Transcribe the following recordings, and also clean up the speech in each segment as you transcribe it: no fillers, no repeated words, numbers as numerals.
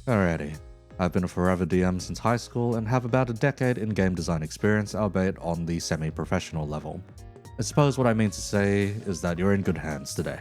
Alrighty. I've been a forever DM since high school and have about a decade in game design experience, albeit on the semi-professional level. I suppose what I mean to say is that you're in good hands today.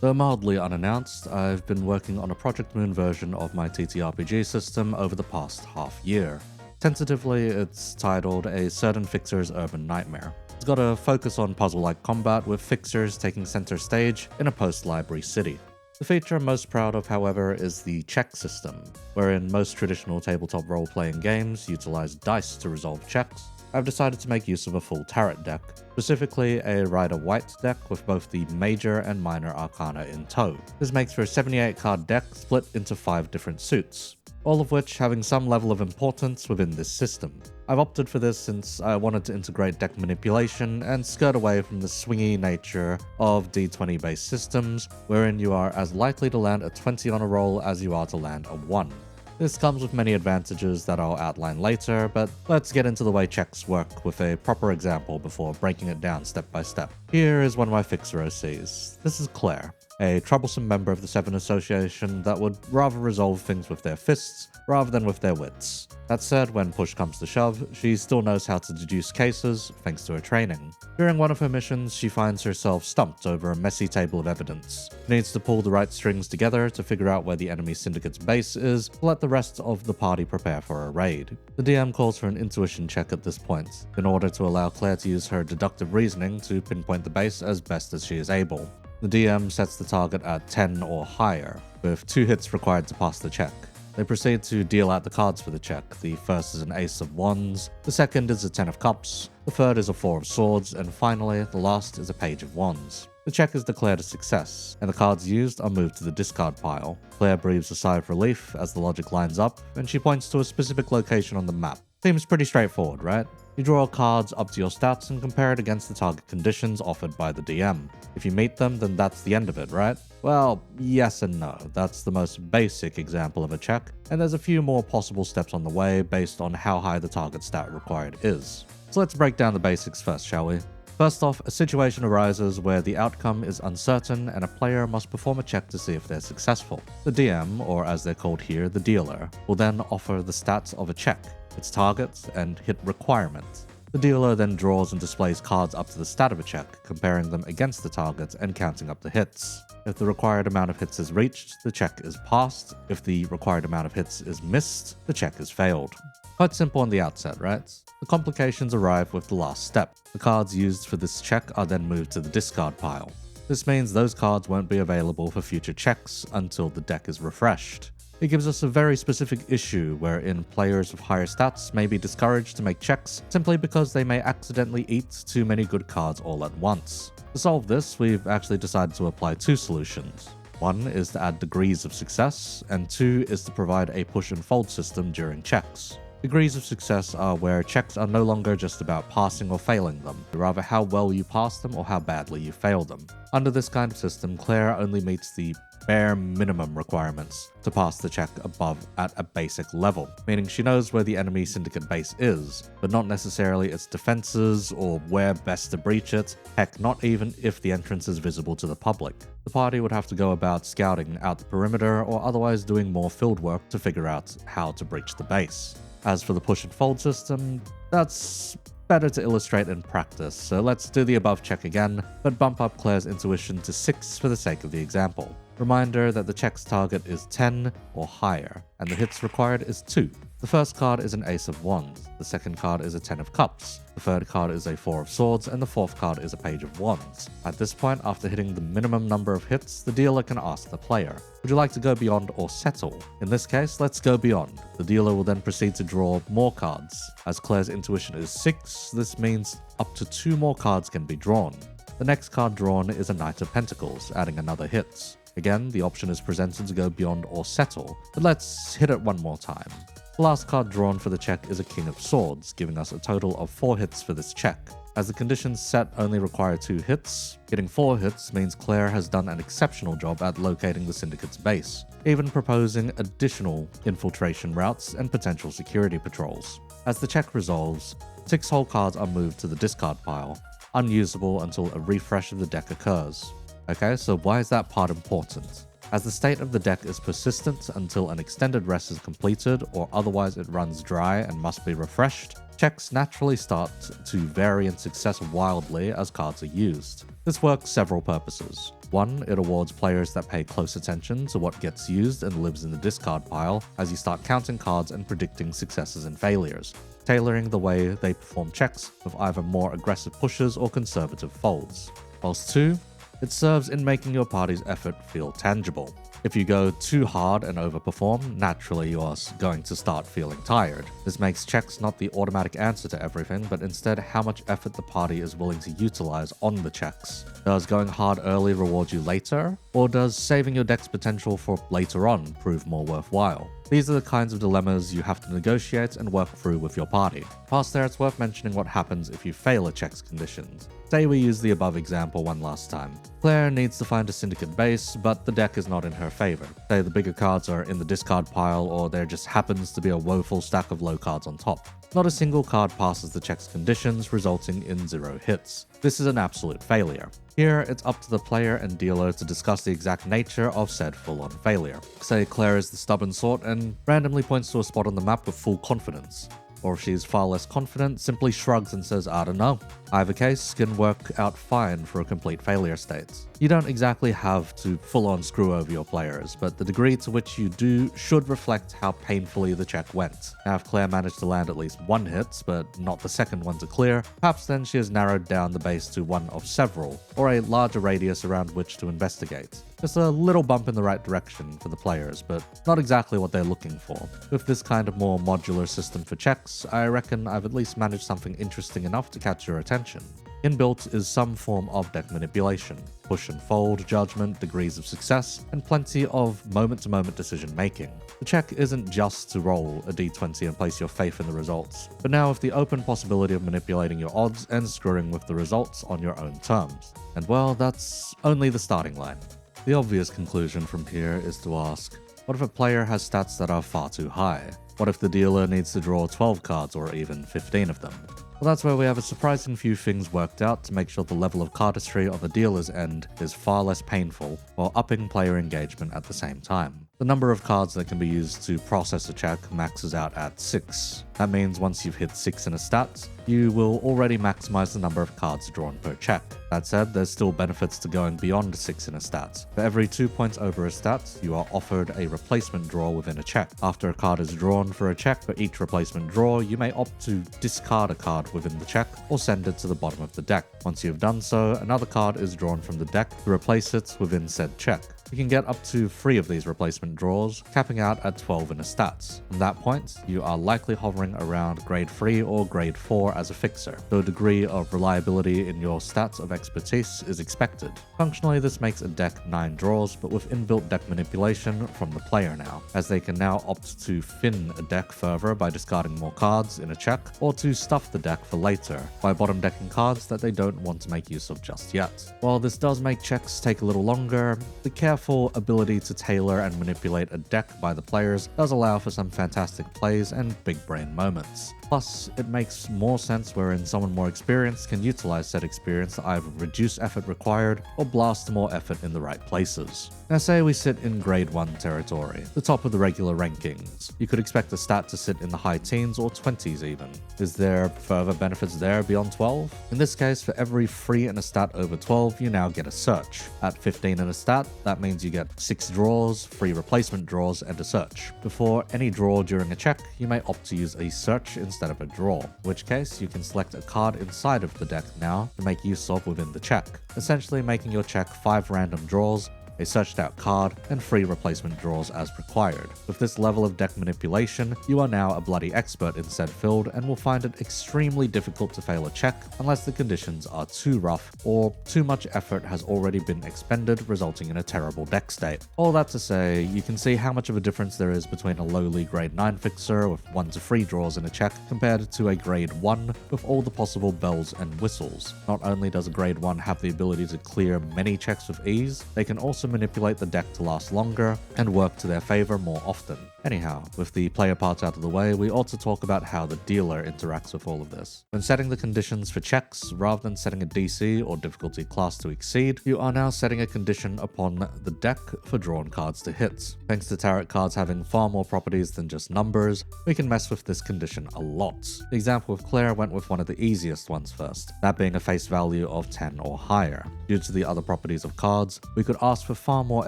Though mildly unannounced, I've been working on a Project Moon version of my TTRPG system over the past half year. Tentatively, it's titled A Certain Fixer's Urban Nightmare. It's got a focus on puzzle-like combat with fixers taking center stage in a post-library city. The feature I'm most proud of, however, is the check system, wherein most traditional tabletop role-playing games utilize dice to resolve checks. I've decided to make use of a full tarot deck, specifically a Rider White deck with both the major and minor arcana in tow. This makes for a 78-card deck split into 5 different suits, all of which having some level of importance within this system. I've opted for this since I wanted to integrate deck manipulation and skirt away from the swingy nature of D20 based systems, wherein you are as likely to land a 20 on a roll as you are to land a 1. This comes with many advantages that I'll outline later, but let's get into the way checks work with a proper example before breaking it down step by step. Here is one of my fixer OCs. This is Claire, a troublesome member of the Seven Association that would rather resolve things with their fists rather than with their wits. That said, when push comes to shove, she still knows how to deduce cases thanks to her training. During one of her missions, she finds herself stumped over a messy table of evidence. She needs to pull the right strings together to figure out where the enemy syndicate's base is to let the rest of the party prepare for a raid. The DM calls for an intuition check at this point, in order to allow Claire to use her deductive reasoning to pinpoint the base as best as she is able. The DM sets the target at 10 or higher, with 2 hits required to pass the check. They proceed to deal out the cards for the check. The first is an Ace of Wands, the second is a 10 of Cups, the third is a 4 of Swords, and finally, the last is a Page of Wands. The check is declared a success, and the cards used are moved to the discard pile. Claire breathes a sigh of relief as the logic lines up, and she points to a specific location on the map. Seems pretty straightforward, right? You draw cards up to your stats and compare it against the target conditions offered by the DM. If you meet them, then that's the end of it, right? Well, yes and no. That's the most basic example of a check, and there's a few more possible steps on the way based on how high the target stat required is. So let's break down the basics first, shall we? First off, a situation arises where the outcome is uncertain and a player must perform a check to see if they're successful. The DM, or as they're called here, the dealer, will then offer the stats of a check, its targets, and hit requirements. The dealer then draws and displays cards up to the stat of a check, comparing them against the target and counting up the hits. If the required amount of hits is reached, the check is passed. If the required amount of hits is missed, the check is failed. Quite simple on the outset, right? The complications arrive with the last step. The cards used for this check are then moved to the discard pile. This means those cards won't be available for future checks until the deck is refreshed. It gives us a very specific issue wherein players with higher stats may be discouraged to make checks simply because they may accidentally eat too many good cards all at once. To solve this, we've actually decided to apply 2 solutions. One is to add degrees of success, and 2 is to provide a push and fold system during checks. Degrees of success are where checks are no longer just about passing or failing them, but rather how well you pass them or how badly you fail them. Under this kind of system, Claire only meets the bare minimum requirements to pass the check above at a basic level, meaning she knows where the enemy syndicate base is, but not necessarily its defenses or where best to breach it, heck, not even if the entrance is visible to the public. The party would have to go about scouting out the perimeter or otherwise doing more field work to figure out how to breach the base. As for the push and fold system, that's better to illustrate in practice, so let's do the above check again, but bump up Claire's intuition to 6 for the sake of the example. Reminder that the check's target is 10 or higher, and the hits required is 2. The first card is an Ace of Wands, the second card is a 10 of Cups, the third card is a 4 of Swords, and the fourth card is a Page of Wands. At this point, after hitting the minimum number of hits, the dealer can ask the player, would you like to go beyond or settle? In this case, let's go beyond. The dealer will then proceed to draw more cards. As Claire's intuition is 6, this means up to 2 more cards can be drawn. The next card drawn is a Knight of Pentacles, adding another hit. Again, the option is presented to go beyond or settle, but let's hit it one more time. The last card drawn for the check is a King of Swords, giving us a total of 4 hits for this check. As the conditions set only require 2 hits, getting 4 hits means Claire has done an exceptional job at locating the syndicate's base, even proposing additional infiltration routes and potential security patrols. As the check resolves, 6 whole cards are moved to the discard pile, unusable until a refresh of the deck occurs. Okay, so why is that part important? As the state of the deck is persistent until an extended rest is completed or otherwise it runs dry and must be refreshed, checks naturally start to vary in success wildly as cards are used. This works several purposes. 1. It awards players that pay close attention to what gets used and lives in the discard pile as you start counting cards and predicting successes and failures, tailoring the way they perform checks with either more aggressive pushes or conservative folds. Whilst 2. It serves in making your party's effort feel tangible. If you go too hard and overperform, naturally you are going to start feeling tired. This makes checks not the automatic answer to everything, but instead how much effort the party is willing to utilize on the checks. Does going hard early reward you later? Or does saving your deck's potential for later on prove more worthwhile? These are the kinds of dilemmas you have to negotiate and work through with your party. Past there, it's worth mentioning what happens if you fail a check's conditions. Say we use the above example one last time. Claire needs to find a syndicate base, but the deck is not in her favor. Say the bigger cards are in the discard pile, or there just happens to be a woeful stack of low cards on top. Not a single card passes the check's conditions, resulting in 0 hits. This is an absolute failure. Here, it's up to the player and dealer to discuss the exact nature of said full-on failure. Say Claire is the stubborn sort and randomly points to a spot on the map with full confidence. Or if she's far less confident, simply shrugs and says, I don't know. Either case can work out fine for a complete failure state. You don't exactly have to full-on screw over your players, but the degree to which you do should reflect how painfully the check went. Now if Claire managed to land at least 1 hit, but not the second one to clear, perhaps then she has narrowed down the base to one of several, or a larger radius around which to investigate. Just a little bump in the right direction for the players, but not exactly what they're looking for. With this kind of more modular system for checks, I reckon I've at least managed something interesting enough to catch your attention. Inbuilt is some form of deck manipulation, push and fold, judgment, degrees of success, and plenty of moment-to-moment decision making. The check isn't just to roll a d20 and place your faith in the results, but now with the open possibility of manipulating your odds and screwing with the results on your own terms. And well, that's only the starting line. The obvious conclusion from here is to ask, what if a player has stats that are far too high? What if the dealer needs to draw 12 cards or even 15 of them? Well, that's where we have a surprising few things worked out to make sure the level of cardistry of the dealer's end is far less painful while upping player engagement at the same time. The number of cards that can be used to process a check maxes out at 6. That means once you've hit 6 in a stat, you will already maximize the number of cards drawn per check. That said, there's still benefits to going beyond 6 in a stat. For every 2 points over a stat, you are offered a replacement draw within a check. After a card is drawn for a check, for each replacement draw, you may opt to discard a card within the check or send it to the bottom of the deck. Once you've done so, another card is drawn from the deck to replace it within said check. You can get up to 3 of these replacement draws, capping out at 12 in a stats. From that point, you are likely hovering around grade 3 or grade 4 as a fixer, so a degree of reliability in your stats of expertise is expected. Functionally, this makes a deck 9 draws, but with inbuilt deck manipulation from the player now, as they can now opt to thin a deck further by discarding more cards in a check, or to stuff the deck for later, by bottom decking cards that they don't want to make use of just yet. While this does make checks take a little longer, the careful ability to tailor and manipulate a deck by the players does allow for some fantastic plays and big brain moments. Plus, it makes more sense wherein someone more experienced can utilize said experience to either reduce effort required or blast more effort in the right places. Now say we sit in grade 1 territory, the top of the regular rankings. You could expect a stat to sit in the high teens or 20s even. Is there further benefits there beyond 12? In this case, for every 3 in a stat over 12, you now get a search. At 15 in a stat, that means you get 6 draws, 3 replacement draws, and a search. Before any draw during a check, you may opt to use a search instead of a draw, in which case you can select a card inside of the deck now to make use of within the check, essentially making your check 5 random draws, a searched out card, and 3 replacement draws as required. With this level of deck manipulation, you are now a bloody expert in said field and will find it extremely difficult to fail a check unless the conditions are too rough or too much effort has already been expended, resulting in a terrible deck state. All that to say, you can see how much of a difference there is between a lowly grade 9 fixer with 1 to 3 draws in a check compared to a grade 1 with all the possible bells and whistles. Not only does a grade 1 have the ability to clear many checks with ease, they can also manipulate the deck to last longer and work to their favor more often. Anyhow, with the player parts out of the way, we ought to talk about how the dealer interacts with all of this. When setting the conditions for checks, rather than setting a DC or difficulty class to exceed, you are now setting a condition upon the deck for drawn cards to hit. Thanks to tarot cards having far more properties than just numbers, we can mess with this condition a lot. The example with Claire went with one of the easiest ones first, that being a face value of 10 or higher. Due to the other properties of cards, we could ask for far more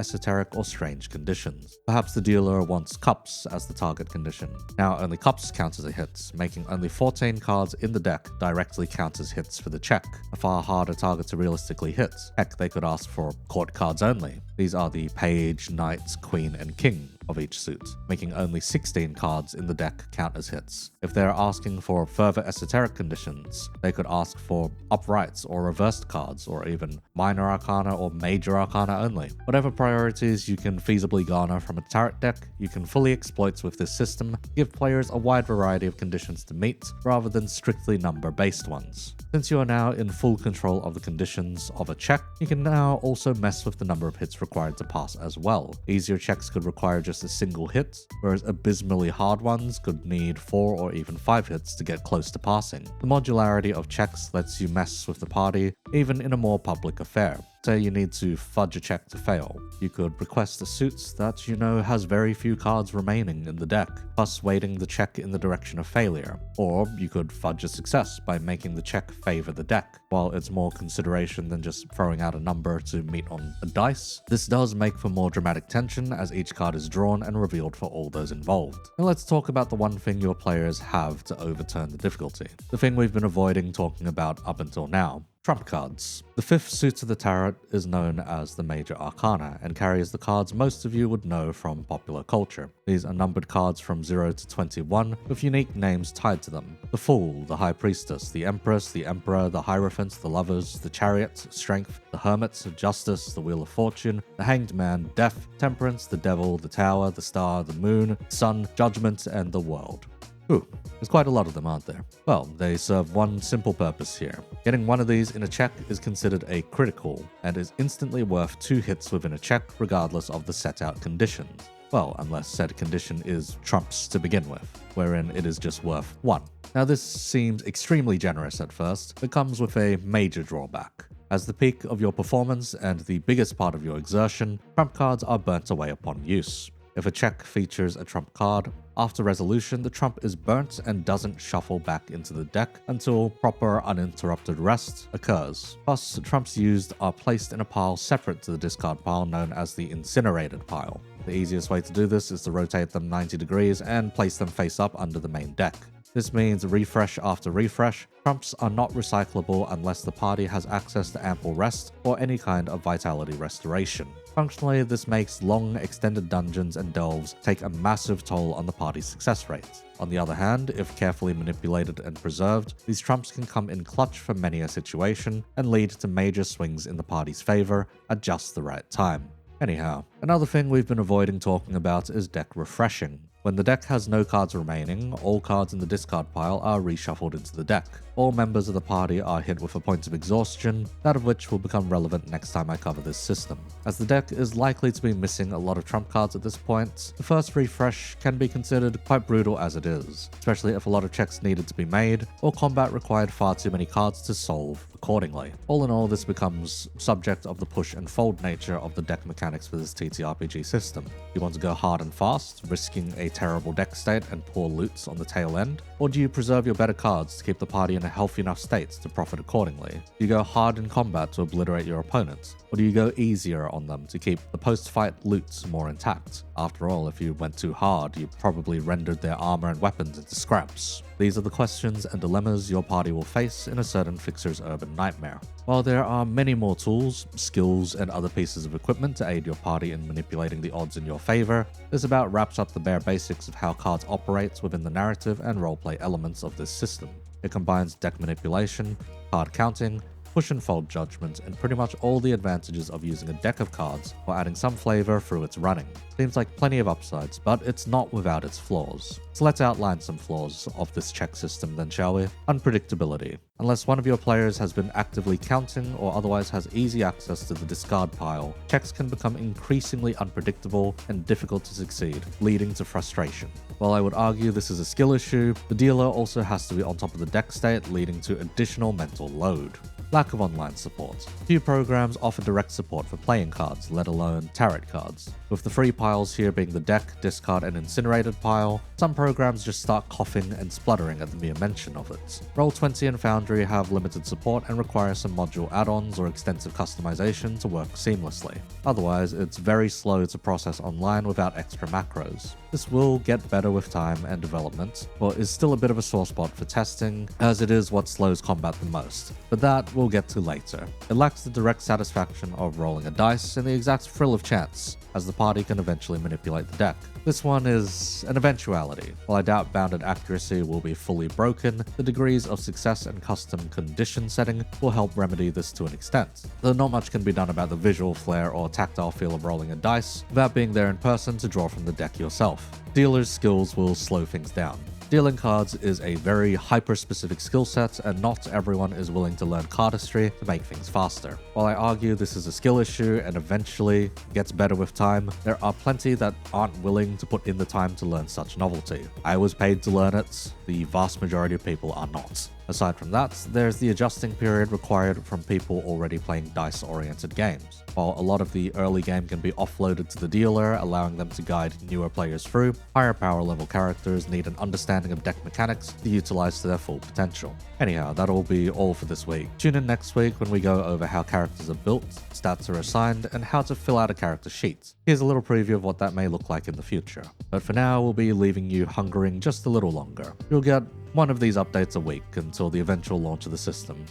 esoteric or strange conditions. Perhaps the dealer wants cups as the target condition. Now only cups count as a hit, making only 14 cards in the deck directly count as hits for the check, a far harder target to realistically hit. Heck, they could ask for court cards only. These are the page, knight, queen, and king of each suit, making only 16 cards in the deck count as hits. If they're asking for further esoteric conditions, they could ask for uprights or reversed cards, or even minor arcana or major arcana only. Whatever priorities you can feasibly garner from a tarot deck, you can fully exploit with this system, give players a wide variety of conditions to meet, rather than strictly number-based ones. Since you are now in full control of the conditions of a check, you can now also mess with the number of hits required to pass as well. Easier checks could require just a single hit, whereas abysmally hard ones could need 4 or even 5 hits to get close to passing. The modularity of checks lets you mess with the party, even in a more public affair. Say you need to fudge a check to fail. You could request a suit that you know has very few cards remaining in the deck, plus weighting the check in the direction of failure. Or you could fudge a success by making the check favor the deck. While it's more consideration than just throwing out a number to meet on a dice, this does make for more dramatic tension as each card is drawn and revealed for all those involved. Now let's talk about the one thing your players have to overturn the difficulty. The thing we've been avoiding talking about up until now. Trump cards. The fifth suit of the tarot is known as the Major Arcana and carries the cards most of you would know from popular culture. These are numbered cards from 0 to 21 with unique names tied to them. The Fool, the High Priestess, the Empress, the Emperor, the Hierophant, the Lovers, the Chariot, Strength, the Hermit, Justice, the Wheel of Fortune, the Hanged Man, Death, Temperance, the Devil, the Tower, the Star, the Moon, Sun, Judgment, and the World. Ooh, there's quite a lot of them, aren't there? Well, they serve one simple purpose here. Getting one of these in a check is considered a critical, and is instantly worth 2 hits within a check regardless of the set out conditions. Well, unless said condition is trumps to begin with, wherein it is just worth 1. Now this seems extremely generous at first, but comes with a major drawback. As the peak of your performance and the biggest part of your exertion, trump cards are burnt away upon use. If a check features a trump card, after resolution the trump is burnt and doesn't shuffle back into the deck until proper uninterrupted rest occurs. Plus, trumps used are placed in a pile separate to the discard pile known as the incinerated pile. The easiest way to do this is to rotate them 90 degrees and place them face up under the main deck. This means refresh after refresh, trumps are not recyclable unless the party has access to ample rest or any kind of vitality restoration. Functionally, this makes long, extended dungeons and delves take a massive toll on the party's success rate. On the other hand, if carefully manipulated and preserved, these trumps can come in clutch for many a situation and lead to major swings in the party's favor at just the right time. Anyhow, another thing we've been avoiding talking about is deck refreshing. When the deck has no cards remaining, all cards in the discard pile are reshuffled into the deck. All members of the party are hit with a point of exhaustion, that of which will become relevant next time I cover this system. As the deck is likely to be missing a lot of trump cards at this point, the first refresh can be considered quite brutal as it is, especially if a lot of checks needed to be made, or combat required far too many cards to solve accordingly. All in all, this becomes subject of the push and fold nature of the deck mechanics for this TTRPG system. You want to go hard and fast, risking a terrible deck state and poor loots on the tail end? Or do you preserve your better cards to keep the party in a healthy enough state to profit accordingly? Do you go hard in combat to obliterate your opponents? Or do you go easier on them to keep the post-fight loot more intact? After all, if you went too hard, you probably rendered their armor and weapons into scraps. These are the questions and dilemmas your party will face in a certain fixer's urban nightmare. While there are many more tools, skills, and other pieces of equipment to aid your party in manipulating the odds in your favor, this about wraps up the bare basics of how cards operate within the narrative and roleplay elements of this system. It combines deck manipulation, card counting, push and fold judgment, and pretty much all the advantages of using a deck of cards or adding some flavor through its running. Seems like plenty of upsides, but it's not without its flaws. So let's outline some flaws of this check system then, shall we? Unpredictability. Unless one of your players has been actively counting or otherwise has easy access to the discard pile, checks can become increasingly unpredictable and difficult to succeed, leading to frustration. While I would argue this is a skill issue, the dealer also has to be on top of the deck state, leading to additional mental load. Lack of online support. Few programs offer direct support for playing cards, let alone tarot cards. With the free piles here being the deck, discard, and incinerated pile, some programs just start coughing and spluttering at the mere mention of it. Roll20 and Foundry have limited support and require some module add-ons or extensive customization to work seamlessly. Otherwise, it's very slow to process online without extra macros. This will get better with time and development, but is still a bit of a sore spot for testing, as it is what slows combat the most, but that we'll get to later. It lacks the direct satisfaction of rolling a dice and the exact thrill of chance, as the party can eventually manipulate the deck. This one is an eventuality. While I doubt bounded accuracy will be fully broken, the degrees of success and custom condition setting will help remedy this to an extent, though not much can be done about the visual flair or tactile feel of rolling a dice without being there in person to draw from the deck yourself. Dealer's skills will slow things down. Dealing cards is a very hyper-specific skill set, and not everyone is willing to learn cardistry to make things faster. While I argue this is a skill issue and eventually gets better with time, there are plenty that aren't willing to put in the time to learn such novelty. I was paid to learn it, the vast majority of people are not. Aside from that, there's the adjusting period required from people already playing dice-oriented games. While a lot of the early game can be offloaded to the dealer, allowing them to guide newer players through, higher power level characters need an understanding of deck mechanics to utilize to their full potential. Anyhow, that'll be all for this week. Tune in next week when we go over how characters are built, stats are assigned, and how to fill out a character sheet. Here's a little preview of what that may look like in the future. But for now, we'll be leaving you hungering just a little longer. You'll get one of these updates a week until the eventual launch of the system.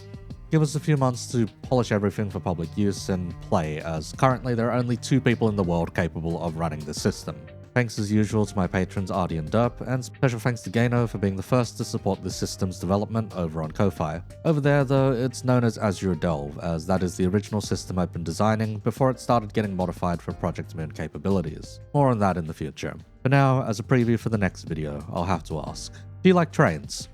Give us a few months to polish everything for public use and play, as currently there are only 2 people in the world capable of running this system. Thanks as usual to my patrons Ardy and Derp, and special thanks to Gano for being the first to support this system's development over on Ko-Fi. Over there though, it's known as Azure Delve, as that is the original system I've been designing before it started getting modified for Project Moon capabilities. More on that in the future. For now, as a preview for the next video, I'll have to ask, do you like trains?